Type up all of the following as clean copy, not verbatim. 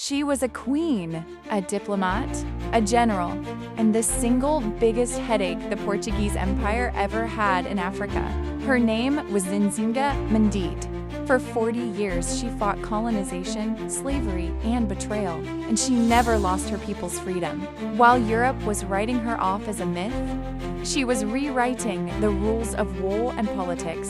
She was a queen, a diplomat, a general, and the single biggest headache the Portuguese Empire ever had in Africa. Her name was Nzinga Mbandi. For 40 years, she fought colonization, slavery, and betrayal, and she never lost her people's freedom. While Europe was writing her off as a myth, she was rewriting the rules of war and politics.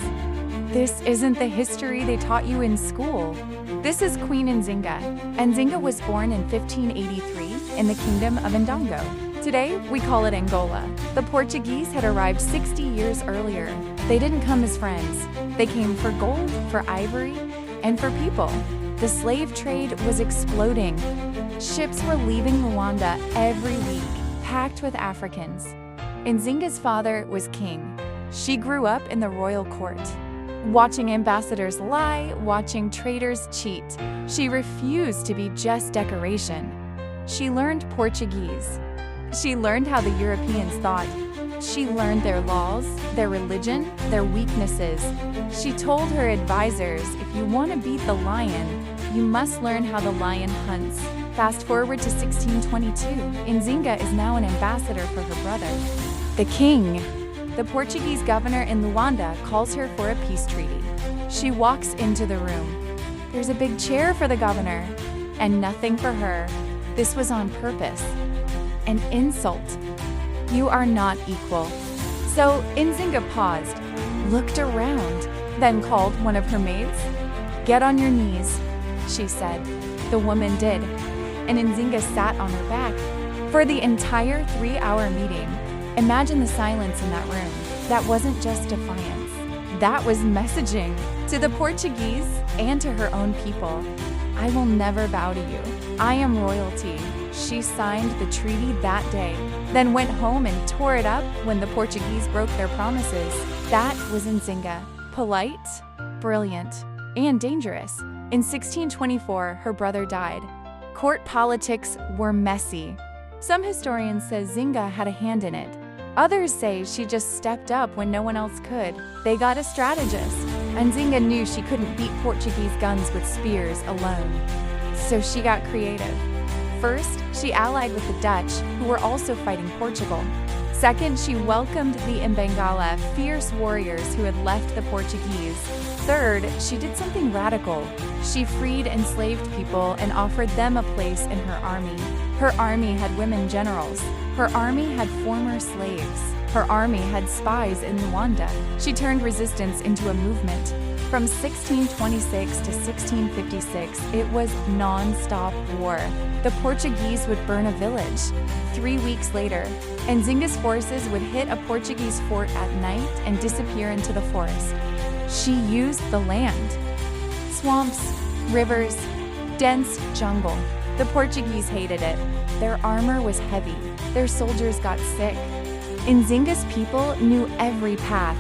This isn't the history they taught you in school. This is Queen Nzinga. Nzinga was born in 1583 in the Kingdom of Ndongo. Today, we call it Angola. The Portuguese had arrived 60 years earlier. They didn't come as friends. They came for gold, for ivory, and for people. The slave trade was exploding. Ships were leaving Luanda every week, packed with Africans. Nzinga's father was king. She grew up in the royal court, watching ambassadors lie, watching traders cheat. She refused to be just decoration. She learned Portuguese. She learned how the Europeans thought. She learned their laws, their religion, their weaknesses. She told her advisors, if you want to beat the lion, you must learn how the lion hunts. Fast forward to 1622, Nzinga is now an ambassador for her brother, the king. The Portuguese governor in Luanda calls her for a peace treaty. She walks into the room. There's a big chair for the governor, and nothing for her. This was on purpose. An insult. You are not equal. So Nzinga paused, looked around, then called one of her maids. Get on your knees, she said. The woman did, and Nzinga sat on her back. For the entire 3-hour meeting, imagine the silence in that room. That wasn't just defiance. That was messaging to the Portuguese and to her own people. I will never bow to you. I am royalty. She signed the treaty that day, then went home and tore it up when the Portuguese broke their promises. That was Nzinga. Polite, brilliant, and dangerous. In 1624, her brother died. Court politics were messy. Some historians say Nzinga had a hand in it. Others say she just stepped up when no one else could. They got a strategist. Nzinga knew she couldn't beat Portuguese guns with spears alone. So she got creative. First, she allied with the Dutch, who were also fighting Portugal. Second, she welcomed the Mbangala, fierce warriors who had left the Portuguese. Third, she did something radical. She freed enslaved people and offered them a place in her army. Her army had women generals. Her army had former slaves. Her army had spies in Luanda. She turned resistance into a movement. From 1626 to 1656, it was non-stop war. The Portuguese would burn a village. 3 weeks later, Nzinga's forces would hit a Portuguese fort at night and disappear into the forest. She used the land. Swamps, rivers, dense jungle. The Portuguese hated it. Their armor was heavy. Their soldiers got sick. Nzinga's people knew every path.